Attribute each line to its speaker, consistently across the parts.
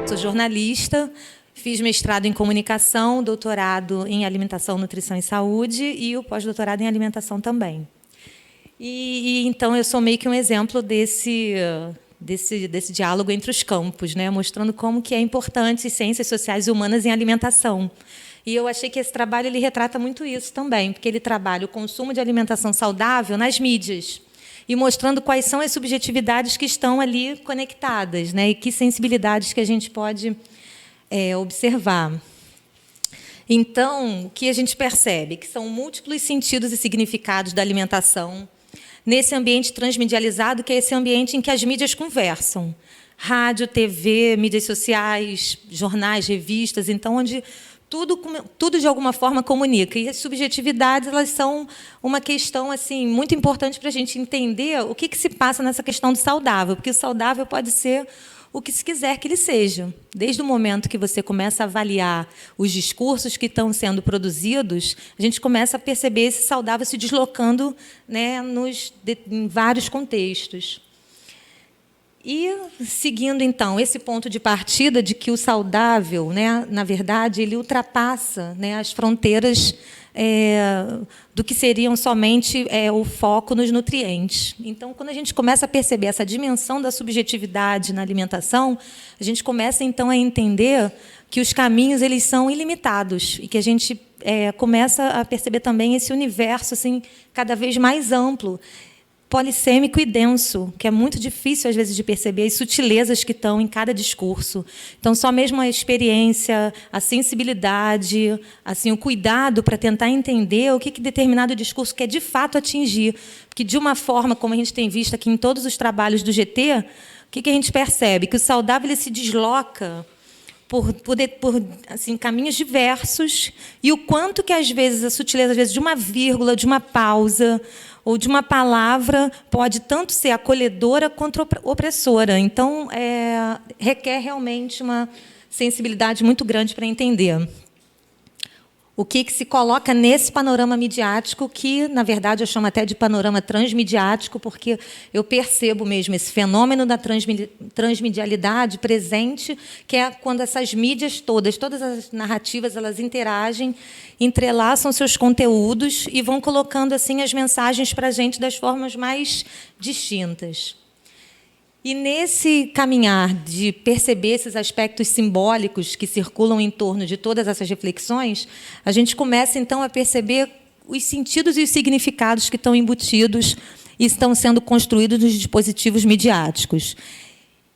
Speaker 1: Sou jornalista, fiz mestrado em comunicação, doutorado em alimentação, nutrição e saúde e o pós-doutorado em alimentação também. Então eu sou meio que um exemplo desse diálogo entre os campos, né, mostrando como que é importante ciências sociais e humanas em alimentação. E eu achei que esse trabalho ele retrata muito isso também, porque ele trabalha o consumo de alimentação saudável nas mídias e mostrando quais são as subjetividades que estão ali conectadas, né, e que sensibilidades que a gente pode observar. Então, o que a gente percebe? Que são múltiplos sentidos e significados da alimentação nesse ambiente transmedializado, que é esse ambiente em que as mídias conversam. Rádio, TV, mídias sociais, jornais, revistas, então, onde tudo de alguma forma comunica. E as subjetividades elas são uma questão assim muito importante para a gente entender o que se passa nessa questão do saudável, porque o saudável pode ser o que se quiser que ele seja. Desde o momento que você começa a avaliar os discursos que estão sendo produzidos, a gente começa a perceber esse saudável se deslocando, né, em vários contextos. E, seguindo, então, esse ponto de partida de que o saudável, né, na verdade, ele ultrapassa, né, as fronteiras do que seriam somente o foco nos nutrientes. Então, quando a gente começa a perceber essa dimensão da subjetividade na alimentação, a gente começa, então, a entender que os caminhos eles são ilimitados e que a gente começa a perceber também esse universo assim, cada vez mais amplo, polissêmico e denso, que é muito difícil, às vezes, de perceber as sutilezas que estão em cada discurso. Então, só mesmo a experiência, a sensibilidade, assim, o cuidado para tentar entender o que determinado discurso quer, de fato, atingir. Porque, de uma forma, como a gente tem visto aqui em todos os trabalhos do GT, o que a gente percebe? Que o saudável ele se desloca por assim, caminhos diversos e o quanto que, às vezes, a sutileza às vezes, de uma vírgula, de uma pausa ou de uma palavra pode tanto ser acolhedora quanto opressora. Então, requer realmente uma sensibilidade muito grande para entender o que se coloca nesse panorama midiático, que, na verdade, eu chamo até de panorama transmidiático, porque eu percebo mesmo esse fenômeno da transmedialidade presente, que é quando essas mídias todas as narrativas, elas interagem, entrelaçam seus conteúdos e vão colocando assim as mensagens para a gente das formas mais distintas. E, nesse caminhar de perceber esses aspectos simbólicos que circulam em torno de todas essas reflexões, a gente começa, então, a perceber os sentidos e os significados que estão embutidos e estão sendo construídos nos dispositivos midiáticos.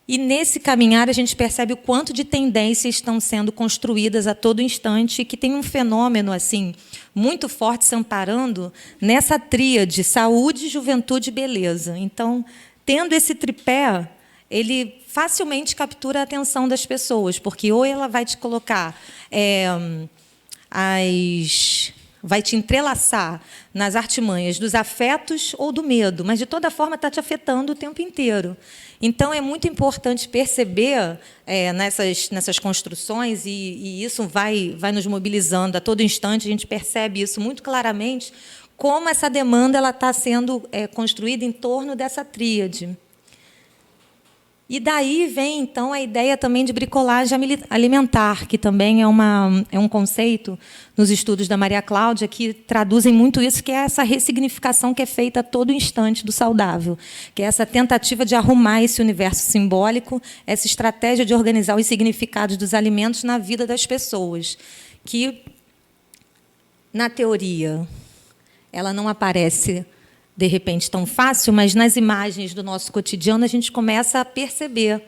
Speaker 1: E, nesse caminhar, a gente percebe o quanto de tendências estão sendo construídas a todo instante, e que tem um fenômeno assim muito forte se amparando nessa tríade saúde, juventude e beleza. Então, tendo esse tripé, ele facilmente captura a atenção das pessoas, porque ou ela vai te colocar, vai te entrelaçar nas artimanhas dos afetos ou do medo, mas, de toda forma, está te afetando o tempo inteiro. Então, é muito importante perceber nessas construções, e isso vai nos mobilizando a todo instante, a gente percebe isso muito claramente, como essa demanda está sendo construída em torno dessa tríade. E daí vem, então, a ideia também de bricolagem alimentar, que também é um conceito nos estudos da Maria Cláudia, que traduzem muito isso, que é essa ressignificação que é feita a todo instante do saudável, que é essa tentativa de arrumar esse universo simbólico, essa estratégia de organizar os significados dos alimentos na vida das pessoas, que, na teoria, ela não aparece, de repente, tão fácil, mas nas imagens do nosso cotidiano a gente começa a perceber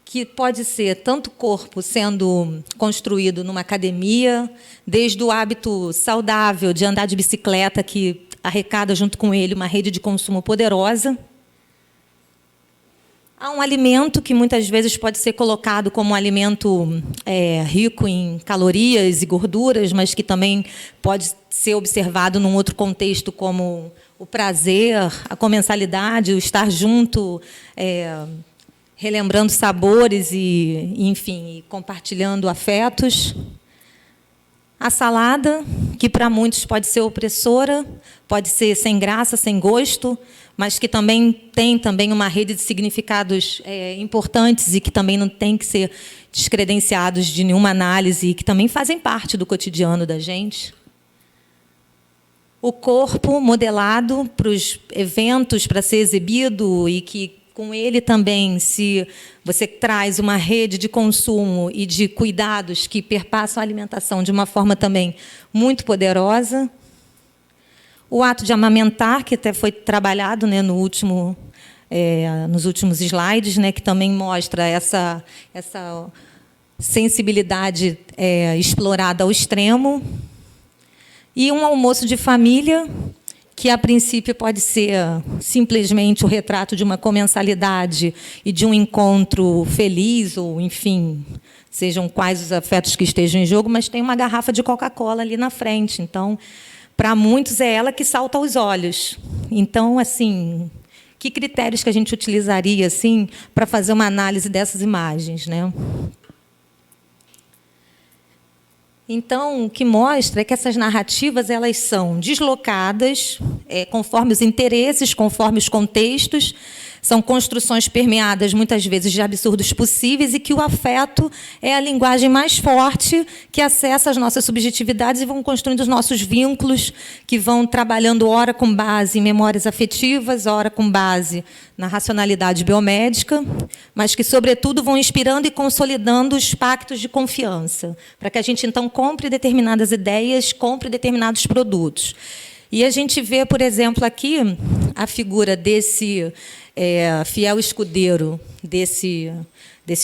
Speaker 1: que pode ser tanto o corpo sendo construído numa academia, desde o hábito saudável de andar de bicicleta, que arrecada junto com ele uma rede de consumo poderosa, há um alimento que muitas vezes pode ser colocado como um alimento rico em calorias e gorduras, mas que também pode ser observado num outro contexto como o prazer, a comensalidade, o estar junto, relembrando sabores e, enfim, compartilhando afetos. A salada, que para muitos pode ser opressora, pode ser sem graça, sem gosto, mas que também tem uma rede de significados importantes e que também não tem que ser descredenciados de nenhuma análise e que também fazem parte do cotidiano da gente. O corpo modelado para os eventos, para ser exibido e que, com ele também, se você traz uma rede de consumo e de cuidados que perpassam a alimentação de uma forma também muito poderosa. O ato de amamentar, que até foi trabalhado, né, nos últimos slides, né, que também mostra essa sensibilidade explorada ao extremo. E um almoço de família, que, a princípio, pode ser simplesmente o retrato de uma comensalidade e de um encontro feliz, ou, enfim, sejam quais os afetos que estejam em jogo, mas tem uma garrafa de Coca-Cola ali na frente. Então, para muitos, é ela que salta aos olhos. Então, assim, que critérios que a gente utilizaria assim, para fazer uma análise dessas imagens, né? Então, o que mostra é que essas narrativas elas são deslocadas conforme os interesses, conforme os contextos, são construções permeadas, muitas vezes, de absurdos possíveis e que o afeto é a linguagem mais forte que acessa as nossas subjetividades e vão construindo os nossos vínculos, que vão trabalhando, ora com base em memórias afetivas, ora com base na racionalidade biomédica, mas que, sobretudo, vão inspirando e consolidando os pactos de confiança, para que a gente, então, compre determinadas ideias, compre determinados produtos. E a gente vê, por exemplo, aqui a figura desse fiel escudeiro, desse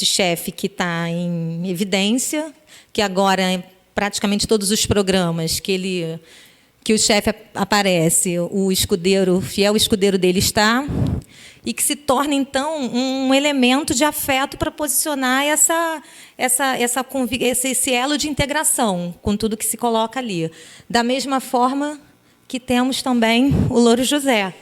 Speaker 1: chefe que está em evidência, que agora, praticamente todos os programas que o chefe aparece, o fiel escudeiro dele está, e que se torna, então, um elemento de afeto para posicionar esse elo de integração com tudo que se coloca ali. Da mesma forma que temos também o Louro José,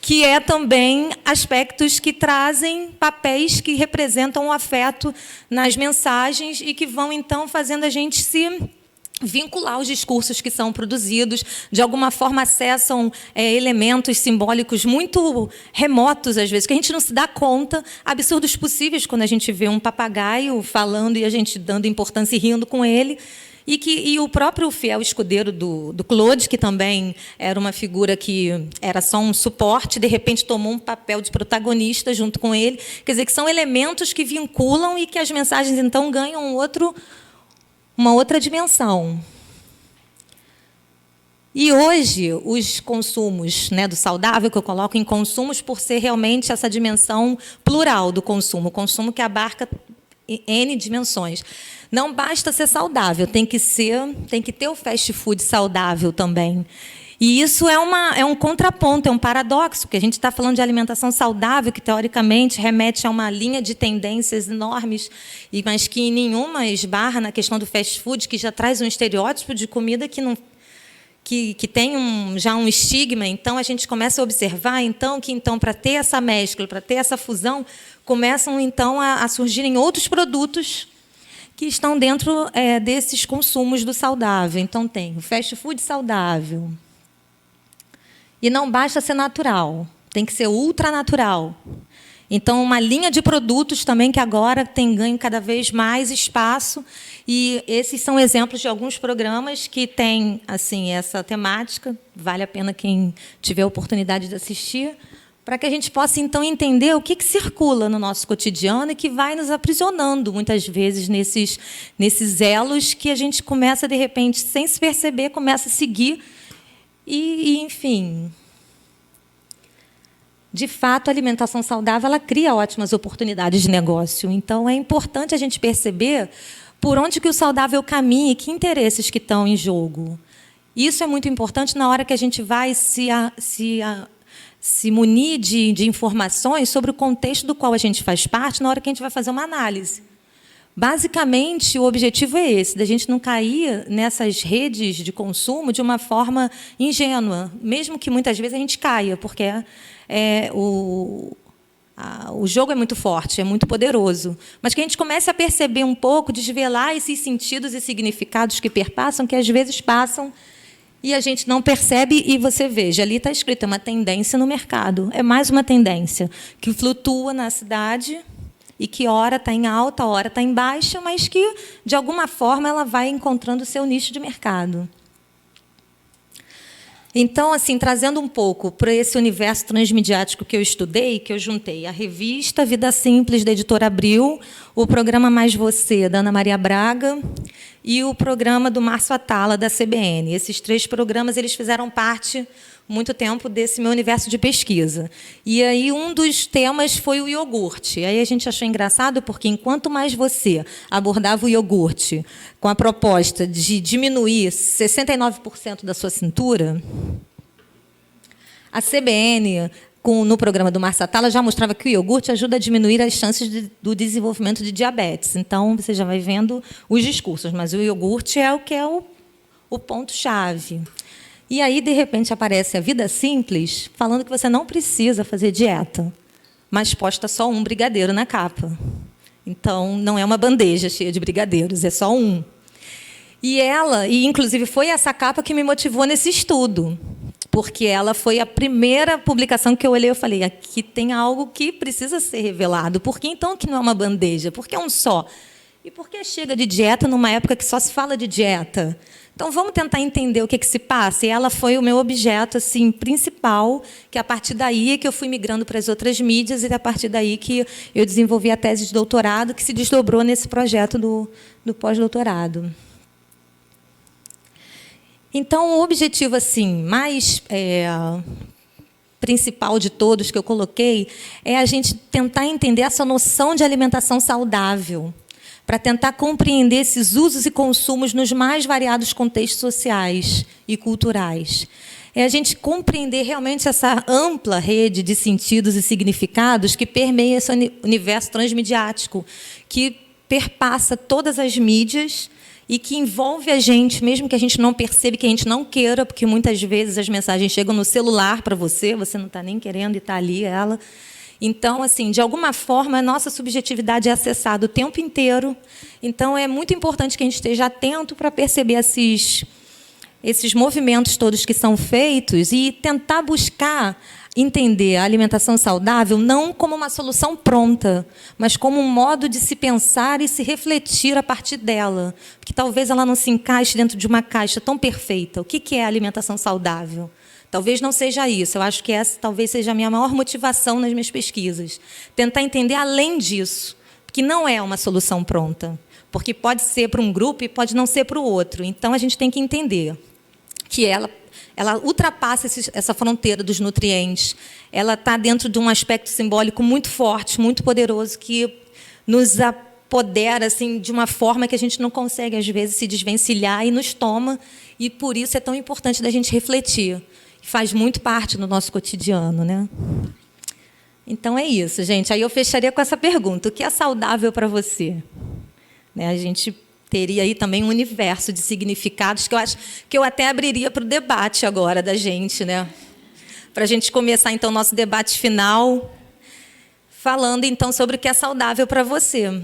Speaker 1: que é também aspectos que trazem papéis que representam o afeto nas mensagens e que vão, então, fazendo a gente se vincular aos discursos que são produzidos, de alguma forma acessam elementos simbólicos muito remotos, às vezes, que a gente não se dá conta, absurdos possíveis, quando a gente vê um papagaio falando e a gente dando importância e rindo com ele. E o próprio fiel escudeiro do Claude, que também era uma figura que era só um suporte, de repente tomou um papel de protagonista junto com ele. Quer dizer, que são elementos que vinculam e que as mensagens, então, ganham uma outra dimensão. E hoje, os consumos, né, do saudável, que eu coloco em consumos por ser realmente essa dimensão plural do consumo, o consumo que abarca N dimensões. Não basta ser saudável, tem que ter o fast food saudável também. E isso é um contraponto, é um paradoxo, porque a gente está falando de alimentação saudável, que, teoricamente, remete a uma linha de tendências enormes, mas que nenhuma esbarra na questão do fast food, que já traz um estereótipo de comida que tem já um estigma. Então, a gente começa a observar que para ter essa mescla, para ter essa fusão, começam, então, a surgirem outros produtos que estão dentro desses consumos do saudável. Então, tem o fast food saudável. E não basta ser natural, tem que ser ultranatural. Então, uma linha de produtos também que agora tem ganho cada vez mais espaço. E esses são exemplos de alguns programas que têm assim, essa temática. Vale a pena quem tiver a oportunidade de assistir, para que a gente possa, então, entender o que circula no nosso cotidiano e que vai nos aprisionando, muitas vezes, nesses elos que a gente começa, de repente, sem se perceber, começa a seguir. Enfim, de fato, a alimentação saudável ela cria ótimas oportunidades de negócio. Então, é importante a gente perceber por onde que o saudável caminha e que interesses que estão em jogo. Isso é muito importante na hora que a gente vai se munir de informações sobre o contexto do qual a gente faz parte, na hora que a gente vai fazer uma análise. Basicamente, o objetivo é esse, da gente não cair nessas redes de consumo de uma forma ingênua, mesmo que muitas vezes a gente caia, porque o jogo é muito forte, é muito poderoso, mas que a gente comece a perceber um pouco, desvelar esses sentidos e significados que perpassam, que às vezes passam e a gente não percebe, e você veja, ali está escrito, é uma tendência no mercado, é mais uma tendência que flutua na cidade e que ora está em alta, ora está em baixa, mas que, de alguma forma, ela vai encontrando o seu nicho de mercado. Então, assim, trazendo um pouco para esse universo transmediático que eu estudei, que eu juntei a revista Vida Simples, da Editora Abril, o programa Mais Você, da Ana Maria Braga, e o programa do Márcio Atala, da CBN. Esses 3 programas eles fizeram parte, muito tempo, desse meu universo de pesquisa. E aí um dos temas foi o iogurte. Aí a gente achou engraçado, porque enquanto Mais Você abordava o iogurte com a proposta de diminuir 69% da sua cintura, a CBN, no programa do Márcio Atala, já mostrava que o iogurte ajuda a diminuir as chances do desenvolvimento de diabetes. Então, você já vai vendo os discursos, mas o iogurte é o que é o ponto-chave. E aí, de repente, aparece a Vida Simples, falando que você não precisa fazer dieta, mas posta só um brigadeiro na capa. Então, não é uma bandeja cheia de brigadeiros, é só um. E inclusive, foi essa capa que me motivou nesse estudo, porque ela foi a primeira publicação que eu olhei e falei, aqui tem algo que precisa ser revelado. Por que, então, que não é uma bandeja? Por que é um só? E por que chega de dieta numa época que só se fala de dieta? Então, vamos tentar entender o que se passa. E ela foi o meu objeto assim, principal, que a partir daí é que eu fui migrando para as outras mídias, e a partir daí que eu desenvolvi a tese de doutorado, que se desdobrou nesse projeto do pós-doutorado. Então, o objetivo assim, mais principal de todos que eu coloquei é a gente tentar entender essa noção de alimentação saudável, para tentar compreender esses usos e consumos nos mais variados contextos sociais e culturais. É a gente compreender realmente essa ampla rede de sentidos e significados que permeia esse universo transmediático, que perpassa todas as mídias e que envolve a gente, mesmo que a gente não perceba, que a gente não queira, porque muitas vezes as mensagens chegam no celular para você não está nem querendo e está ali ela. Então, assim, de alguma forma, a nossa subjetividade é acessada o tempo inteiro. Então, é muito importante que a gente esteja atento para perceber esses movimentos todos que são feitos e tentar buscar entender a alimentação saudável não como uma solução pronta, mas como um modo de se pensar e se refletir a partir dela. Porque talvez ela não se encaixe dentro de uma caixa tão perfeita. O que é a alimentação saudável? Talvez não seja isso. Eu acho que essa talvez seja a minha maior motivação nas minhas pesquisas. Tentar entender além disso, que não é uma solução pronta, porque pode ser para um grupo e pode não ser para o outro. Então, a gente tem que entender que ela ultrapassa essa fronteira dos nutrientes. Ela está dentro de um aspecto simbólico muito forte, muito poderoso, que nos apodera assim, de uma forma que a gente não consegue, às vezes, se desvencilhar e nos toma. E, por isso, é tão importante da gente refletir. Faz muito parte do nosso cotidiano, né? Então, é isso, gente. Aí eu fecharia com essa pergunta. O que é saudável para você? Né? A gente teria aí também um universo de significados que eu acho que eu até abriria para o debate agora da gente, né? Para a gente começar, então, o nosso debate final, falando, então, sobre o que é saudável para você.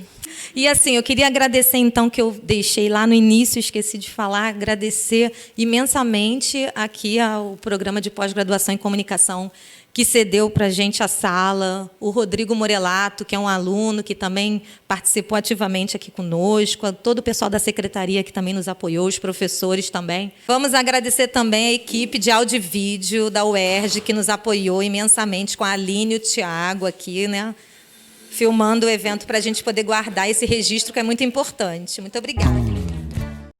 Speaker 1: E, assim, eu queria agradecer, então, que eu deixei lá no início, esqueci de falar, agradecer imensamente aqui ao programa de pós-graduação em comunicação que cedeu para a gente a sala, o Rodrigo Morelato, que é um aluno que também participou ativamente aqui conosco, todo o pessoal da secretaria que também nos apoiou, os professores também. Vamos agradecer também a equipe de áudio e vídeo da UERJ, que nos apoiou imensamente, com a Aline e o Tiago aqui, né, filmando o evento para a gente poder guardar esse registro, que é muito importante. Muito obrigada.